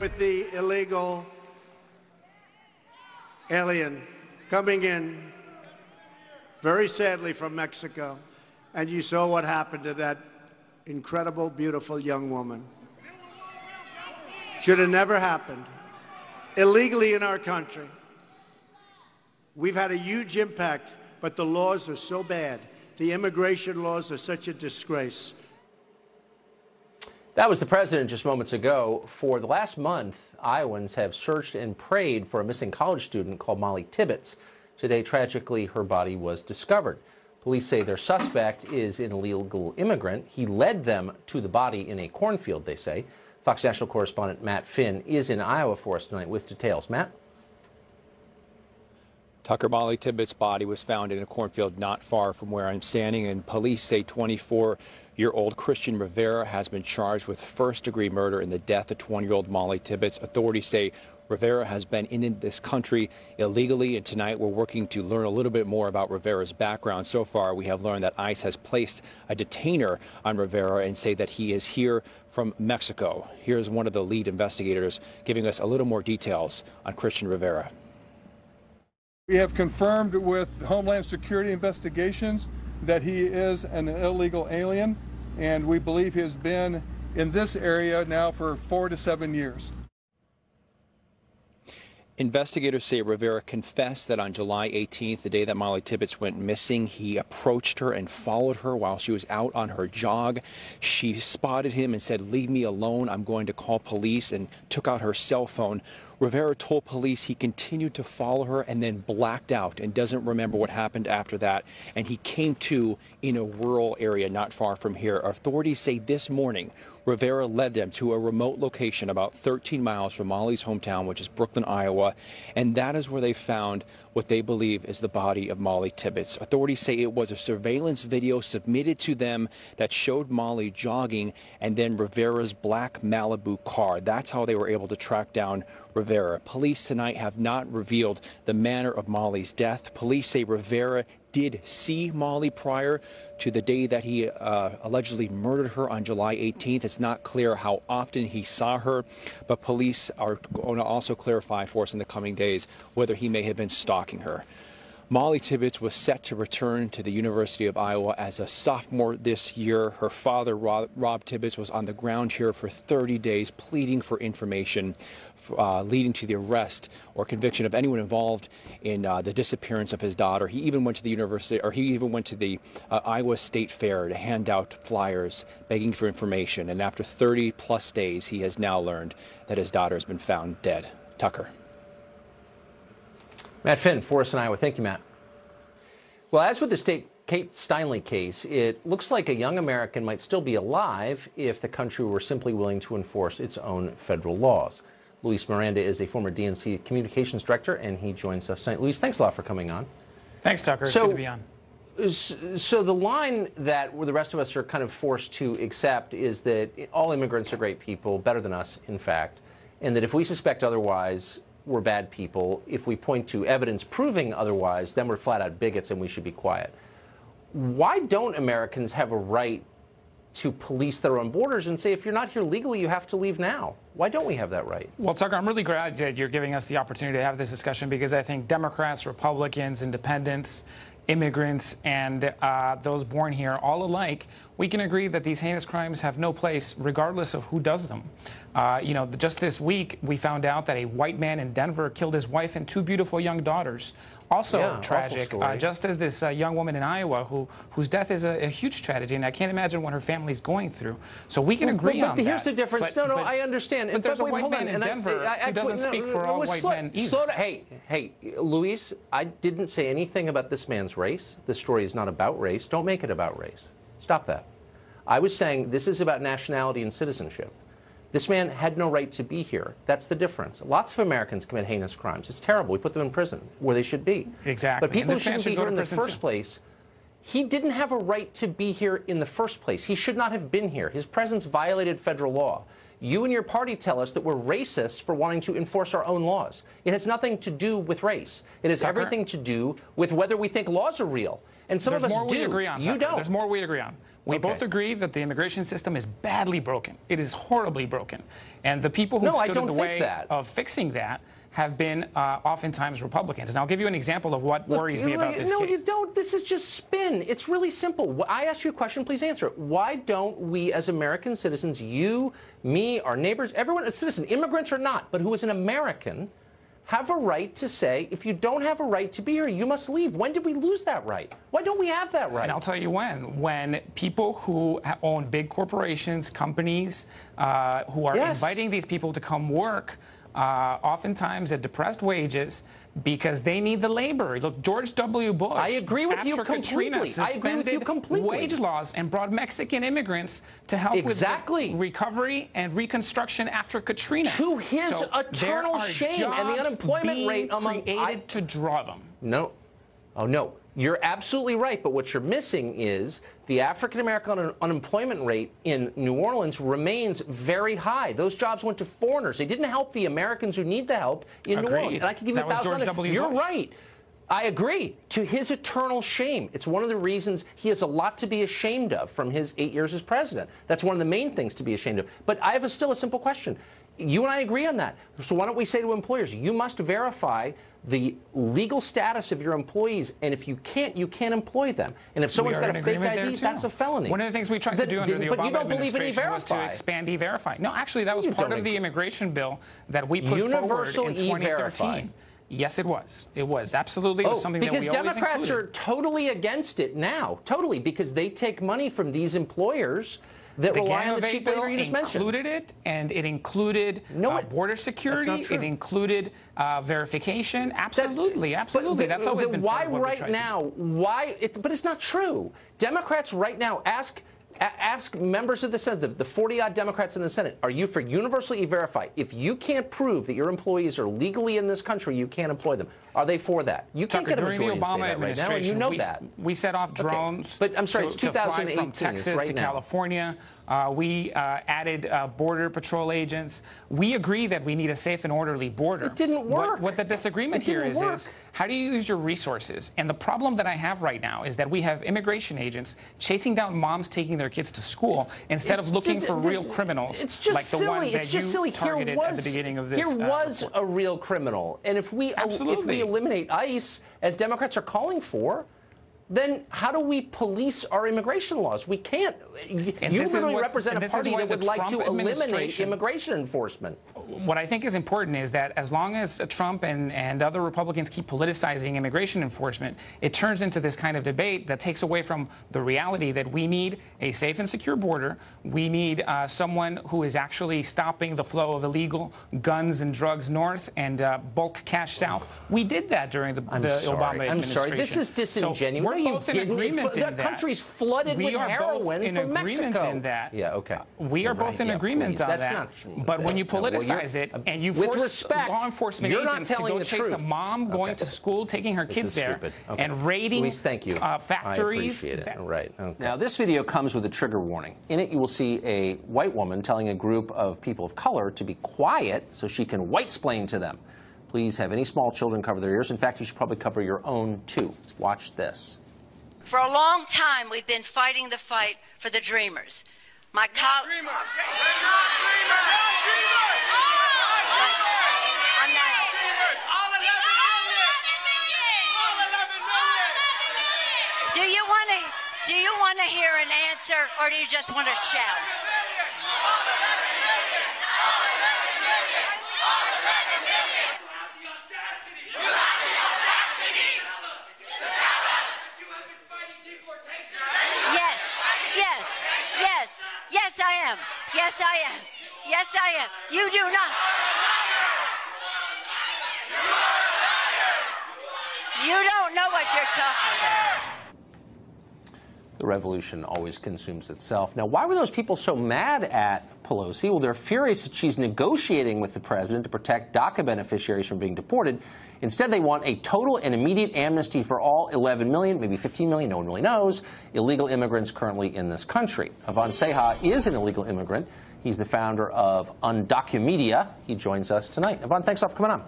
With the illegal alien coming in, very sadly, from Mexico, and you saw what happened to that incredible, beautiful young woman. Should have never happened. Illegally in our country. We've had a huge impact, but the laws are so bad. The immigration laws are such a disgrace. That was the president just moments ago. For the last month, Iowans have searched and prayed for a missing college student called Molly Tibbetts. Today, tragically, her body was discovered. Police say their suspect is an illegal immigrant. He led them to the body in a cornfield, they say. Fox National correspondent Matt Finn is in Iowa for us tonight with details. Matt? Tucker, Molly Tibbetts' body was found in a cornfield not far from where I'm standing, and police say 24-year-old Christian Rivera has been charged with first-degree murder in the death of 20-year-old Molly Tibbetts. Authorities say Rivera has been in this country illegally, and tonight we're working to learn a little bit more about Rivera's background. So far, we have learned that ICE has placed a detainer on Rivera and say that he is here from Mexico. Here's one of the lead investigators giving us a little more details on Christian Rivera. We have confirmed with Homeland Security investigations that he is an illegal alien, and we believe he has been in this area now for 4 to 7 years. Investigators say Rivera confessed that on July 18th, the day that Molly Tibbetts went missing, he approached her and followed her while she was out on her jog. She spotted him and said, "Leave me alone, I'm going to call police," and took out her cell phone. Rivera told police he continued to follow her and then blacked out and doesn't remember what happened after that. And he came to in a rural area not far from here. Authorities say this morning Rivera led them to a remote location about 13 miles from Molly's hometown, which is Brooklyn, Iowa. And that is where they found what they believe is the body of Molly Tibbetts. Authorities say it was a surveillance video submitted to them that showed Molly jogging and then Rivera's black Malibu car. That's how they were able to track down Rivera. Police tonight have not revealed the manner of Molly's death. Police say Rivera did see Molly prior to the day that he allegedly murdered her on July 18th. It's not clear how often he saw her, but police are going to also clarify for us in the coming days whether he may have been stalking her. Molly Tibbetts was set to return to the University of Iowa as a sophomore this year. Her father, Rob Tibbetts, was on the ground here for 30 days pleading for information, leading to the arrest or conviction of anyone involved in the disappearance of his daughter. He even went to the university, or he even went to the Iowa State Fair to hand out flyers begging for information. And after 30-plus days, he has now learned that his daughter has been found dead. Tucker. Matt Finn for us in Iowa. Thank you, Matt. Well, as with the Kate Steinle case, it looks like a young American might still be alive if the country were simply willing to enforce its own federal laws. Luis Miranda is a former DNC communications director, and he joins us tonight. Luis, thanks a lot for coming on. Thanks, Tucker. It's good to be on. So the line that the rest of us are kind of forced to accept is that all immigrants are great people, better than us, in fact, and that if we suspect otherwise, we're bad people. If we point to evidence proving otherwise, then we're flat-out bigots and we should be quiet. Why don't Americans have a right to police their own borders and say, if you're not here legally, you have to leave now? Why don't we have that right? Well, Tucker, I'm really glad that you're giving us the opportunity to have this discussion, because I think Democrats, Republicans, independents, immigrants, and those born here, all alike, we can agree that these heinous crimes have no place regardless of who does them. You know, just this week, we found out that a white man in Denver killed his wife and 2 beautiful young daughters. Also tragic, just as this young woman in Iowa whose death is a huge tragedy, and I can't imagine what her family's going through. So we can agree on that. But here's the difference. No, I understand. But there's a white man in Denver who doesn't speak for all white men either. Hey, Luis, I didn't say anything about this man's race. This story is not about race. Don't make it about race. Stop that. I was saying this is about nationality and citizenship. This man had no right to be here. That's the difference. Lots of Americans commit heinous crimes. It's terrible. We put them in prison where they should be. Exactly. But people shouldn't be here in the first place. He didn't have a right to be here in the first place. He should not have been here. His presence violated federal law. You and your party tell us that we're racist for wanting to enforce our own laws. It has nothing to do with race. It has everything to do with whether we think laws are real. And some of us do. You don't. There's more we agree on. We both agree that the immigration system is badly broken. It is horribly broken. And the people who stood in the way of fixing that have been oftentimes Republicans. And I'll give you an example of what worries me about this case. No, you don't. This is just spin. It's really simple. I ask you a question, please answer it. Why don't we as American citizens, you, me, our neighbors, everyone, a citizen, immigrants or not, but who is an American, have a right to say, if you don't have a right to be here, you must leave? When did we lose that right? Why don't we have that right? And I'll tell you when. When people who own big corporations, companies, who are inviting these people to come work, oftentimes at depressed wages, because they need the labor. Look, George W. Bush, I agree with you completely. Suspended wage laws and brought Mexican immigrants to help with the recovery and reconstruction after Katrina. To his eternal shame, and the unemployment rate among created to draw them. No. Oh, no. You're absolutely right, but what you're missing is the African-American unemployment rate in New Orleans remains very high. Those jobs went to foreigners. They didn't help the Americans who need the help in New Orleans. And I can give you 1,000. You're right. I agree. To his eternal shame. It's one of the reasons he has a lot to be ashamed of from his 8 years as president. That's one of the main things to be ashamed of. But I have still a simple question. You and I agree on that. So why don't we say to employers, you must verify the legal status of your employees, and if you can't employ them. And if someone's got a fake ID, that's a felony. One of the things we tried to do under the Obama administration was to expand E-Verify. No, actually, that was part of the immigration bill that we put forward in 2013. Yes, it was. It was. Absolutely. It was something that we always included. Because Democrats are totally against it now. Totally. Because they take money from these employers that rely on the cheap labor you just mentioned. Included it, and it included border security. It included verification. Absolutely, absolutely. That's always been part of what we tried to do. But it's not true. Democrats right now ask members of the Senate, the 40-odd Democrats in the Senate, are you for universal E-Verify? If you can't prove that your employees are legally in this country, you can't employ them. Are they for that? You can't get a majority to say that right now, and you know that. We set off drones but I'm sorry, it's to fly 2018, from Texas right to now. California. We added Border Patrol agents. We agree that we need a safe and orderly border. It didn't work. What the disagreement here is how do you use your resources? And the problem that I have right now is that we have immigration agents chasing down moms taking their kids to school instead of looking for real criminals like the one that you targeted at the beginning of this. Here was a real criminal. And if we eliminate ICE, as Democrats are calling for, then how do we police our immigration laws? We can't. You literally represent a party that would like to eliminate immigration enforcement. What I think is important is that as long as Trump and other Republicans keep politicizing immigration enforcement, it turns into this kind of debate that takes away from the reality that we need a safe and secure border. We need someone who is actually stopping the flow of illegal guns and drugs north and bulk cash south. We did that during the Obama administration. I'm sorry. This is disingenuous. So we're both in agreement in that. The country's flooded with heroin from Mexico. In that. Yeah, okay. We are both in agreement on that. But when you politicize it and you force law enforcement agents to go chase a mom going to school, taking her kids there, and raiding factories. Right. Now, this video comes with a trigger warning. In it, you will see a white woman telling a group of people of color to be quiet so she can white-splain to them. Please have any small children cover their ears. In fact, you should probably cover your own, too. Watch this. For a long time, we've been fighting the fight for the dreamers. My colleagues. They're not dreamers. I'm not. All 11 million. All 11 million. Do you want to hear an answer, or do you just want to shout? Yes, I am. Yes, I am. Yes, I am. You do not. You don't know what you're talking about. The revolution always consumes itself. Now, why were those people so mad at Pelosi? Well, they're furious that she's negotiating with the president to protect DACA beneficiaries from being deported. Instead, they want a total and immediate amnesty for all 11 million, maybe 15 million, no one really knows, illegal immigrants currently in this country. Avan Seha is an illegal immigrant. He's the founder of Undocumedia. He joins us tonight. Avan, thanks a lot for coming on.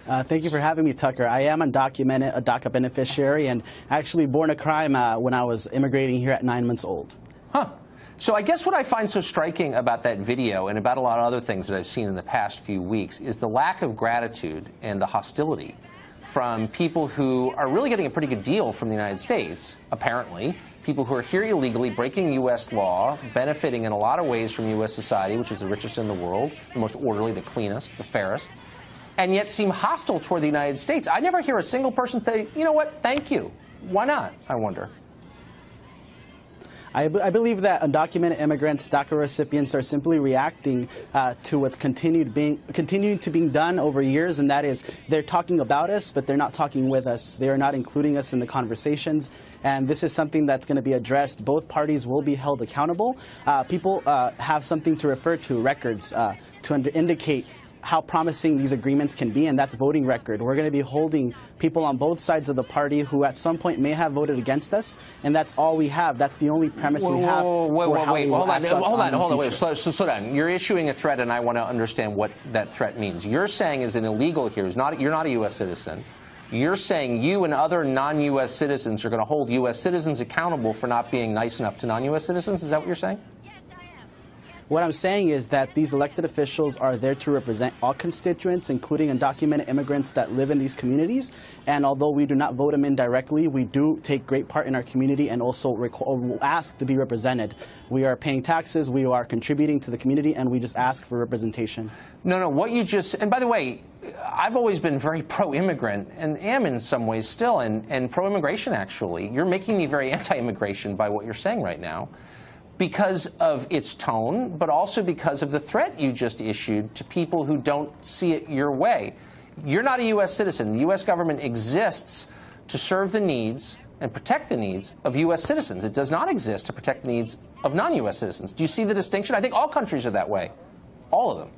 Thank you for having me, Tucker. I am undocumented, a DACA beneficiary, and actually born a crime when I was immigrating here at 9 months old. Huh. So I guess what I find so striking about that video and about a lot of other things that I've seen in the past few weeks is the lack of gratitude and the hostility from people who are really getting a pretty good deal from the United States, apparently. People who are here illegally, breaking U.S. law, benefiting in a lot of ways from U.S. society, which is the richest in the world, the most orderly, the cleanest, the fairest, and yet seem hostile toward the United States. I never hear a single person say, you know what, thank you. Why not, I wonder? I believe that undocumented immigrants, DACA recipients, are simply reacting to what's continuing to be done over years, and that is they're talking about us, but they're not talking with us. They are not including us in the conversations, and this is something that's going to be addressed. Both parties will be held accountable. People have something to refer to, records, to indicate how promising these agreements can be, and that's voting record. We're going to be holding people on both sides of the party who at some point may have voted against us, and that's all we have. That's the only premise we have. Wait, hold on, slow down. You're issuing a threat, and I want to understand what that threat means. You're saying as an illegal here, you're not a U.S. citizen. You're saying you and other non-U.S. citizens are going to hold U.S. citizens accountable for not being nice enough to non-U.S. citizens? Is that what you're saying? What I'm saying is that these elected officials are there to represent all constituents, including undocumented immigrants that live in these communities. And although we do not vote them in directly, we do take great part in our community and also ask to be represented. We are paying taxes, we are contributing to the community, and we just ask for representation. No, what you just, and by the way, I've always been very pro-immigrant and am in some ways still, and pro-immigration actually. You're making me very anti-immigration by what you're saying right now, because of its tone, but also because of the threat you just issued to people who don't see it your way. You're not a U.S. citizen. The U.S. government exists to serve the needs and protect the needs of U.S. citizens. It does not exist to protect the needs of non-U.S. citizens. Do you see the distinction? I think all countries are that way, all of them.